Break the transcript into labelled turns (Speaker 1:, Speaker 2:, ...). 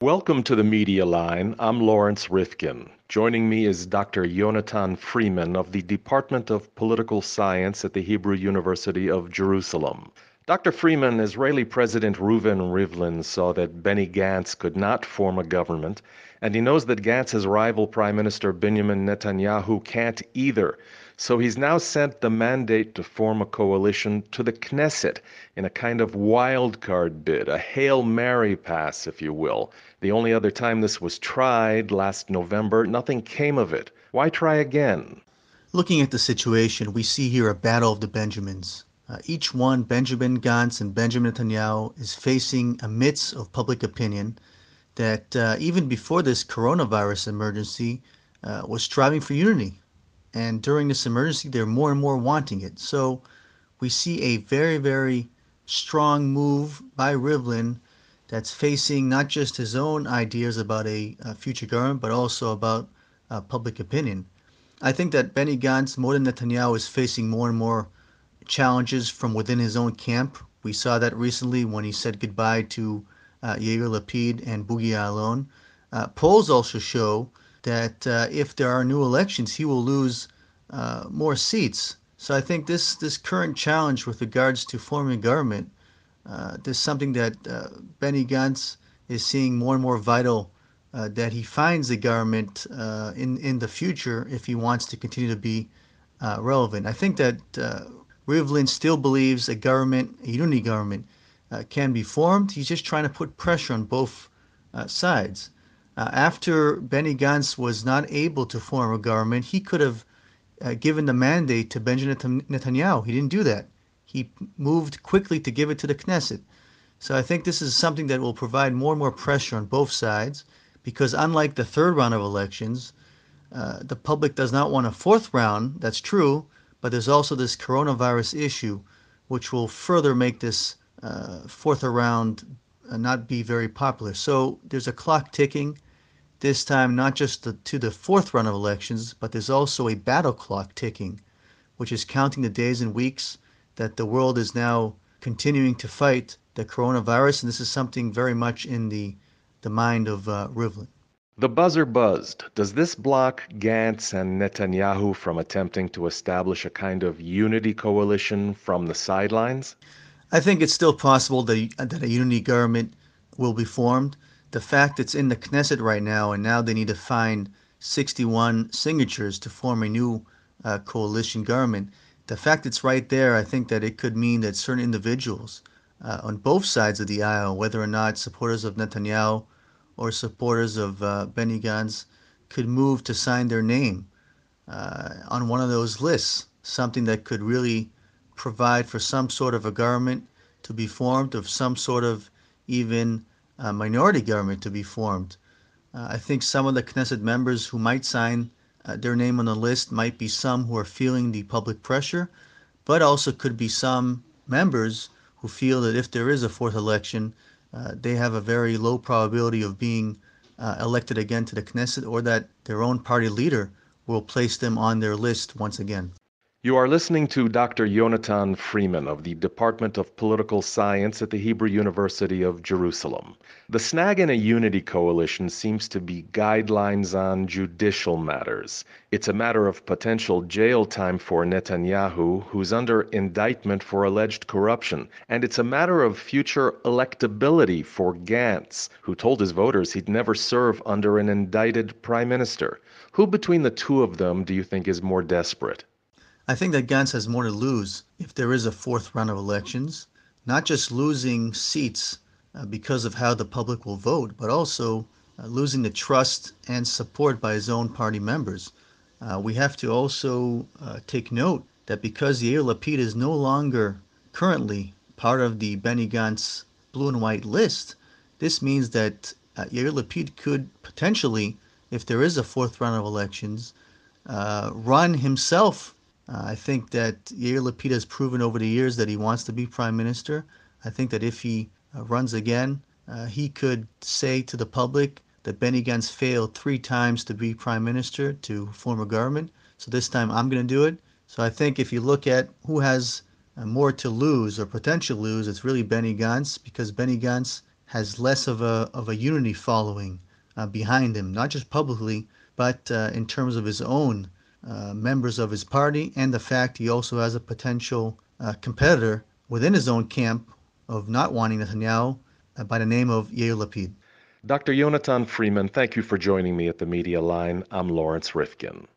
Speaker 1: Welcome to the Media Line. I'm Lawrence Rifkin. Joining me is Dr. Yonatan Freeman of the Department of Political Science at the Hebrew University of Jerusalem. Dr. Freeman, Israeli President Rivlin saw that Benny Gantz could not form a government, and he knows that Gantz's rival Prime Minister Benjamin Netanyahu can't either. So he's now sent the mandate to form a coalition to the Knesset in a kind of wild card bid, a Hail Mary pass, if you will. The only other time this was tried, last November, nothing came of it. Why try again?
Speaker 2: Looking at the situation, we see here a battle of the Benjamins. Each one, Benjamin Gantz and Benjamin Netanyahu, is facing a midst of public opinion that even before this coronavirus emergency was striving for unity. And during this emergency, they're more and more wanting it. So we see a very, very strong move by Rivlin that's facing not just his own ideas about a future government, but also about public opinion. I think that Benny Gantz, more than Netanyahu, is facing more and more challenges from within his own camp. We saw that recently when he said goodbye to Yair Lapid and Boogie Alon. Polls also show that if there are new elections, he will lose more seats. So I think this current challenge with regards to forming a government, this is something that Benny Gantz is seeing more and more vital, that he finds a government in the future if he wants to continue to be relevant. I think that Rivlin still believes a government, a unity government, can be formed. He's just trying to put pressure on both sides. After Benny Gantz was not able to form a government, he could have given the mandate to Benjamin Netanyahu. He didn't do that. He moved quickly to give it to the Knesset. So I think this is something that will provide more and more pressure on both sides, because unlike the third round of elections, the public does not want a fourth round. That's true, but there's also this coronavirus issue, which will further make this fourth round not be very popular. So there's a clock ticking, this time not just to the fourth round of elections, but there's also a battle clock ticking, which is counting the days and weeks that the world is now continuing to fight the coronavirus, and this is something very much in the mind of Rivlin.
Speaker 1: The buzzer buzzed. Does this block Gantz and Netanyahu from attempting to establish a kind of unity coalition from the sidelines?
Speaker 2: I think it's still possible that a unity government will be formed. The fact it's in the Knesset right now, and now they need to find 61 signatures to form a new coalition government. The fact it's right there, I think that it could mean that certain individuals on both sides of the aisle, whether or not supporters of Netanyahu or supporters of Benny Gantz, could move to sign their name on one of those lists, something that could really provide for some sort of a government to be formed, of some sort of even minority government to be formed. I think some of the Knesset members who might sign their name on the list might be some who are feeling the public pressure, but also could be some members who feel that if there is a fourth election, they have a very low probability of being elected again to the Knesset, or that their own party leader will place them on their list once again.
Speaker 1: You are listening to Dr. Yonatan Freeman of the Department of Political Science at the Hebrew University of Jerusalem. The snag in a unity coalition seems to be guidelines on judicial matters. It's a matter of potential jail time for Netanyahu, who's under indictment for alleged corruption. And it's a matter of future electability for Gantz, who told his voters he'd never serve under an indicted prime minister. Who between the two of them do you think is more desperate?
Speaker 2: I think that Gantz has more to lose if there is a fourth round of elections, not just losing seats because of how the public will vote, but also losing the trust and support by his own party members. We have to also take note that because Yair Lapid is no longer currently part of the Benny Gantz blue and white list, this means that Yair Lapid could potentially, if there is a fourth round of elections, run himself. I think that Yair Lapid has proven over the years that he wants to be prime minister. I think that if he runs again, he could say to the public that Benny Gantz failed 3 times to be prime minister, to form a government. So this time I'm going to do it. So I think if you look at who has more to lose or potential lose, it's really Benny Gantz, because Benny Gantz has less of a unity following behind him, not just publicly, but in terms of his own members of his party, and the fact he also has a potential competitor within his own camp of not wanting Netanyahu by the name of Yair Lapid.
Speaker 1: Dr. Yonatan Freeman, thank you for joining me at the Media Line. I'm Lawrence Rifkin.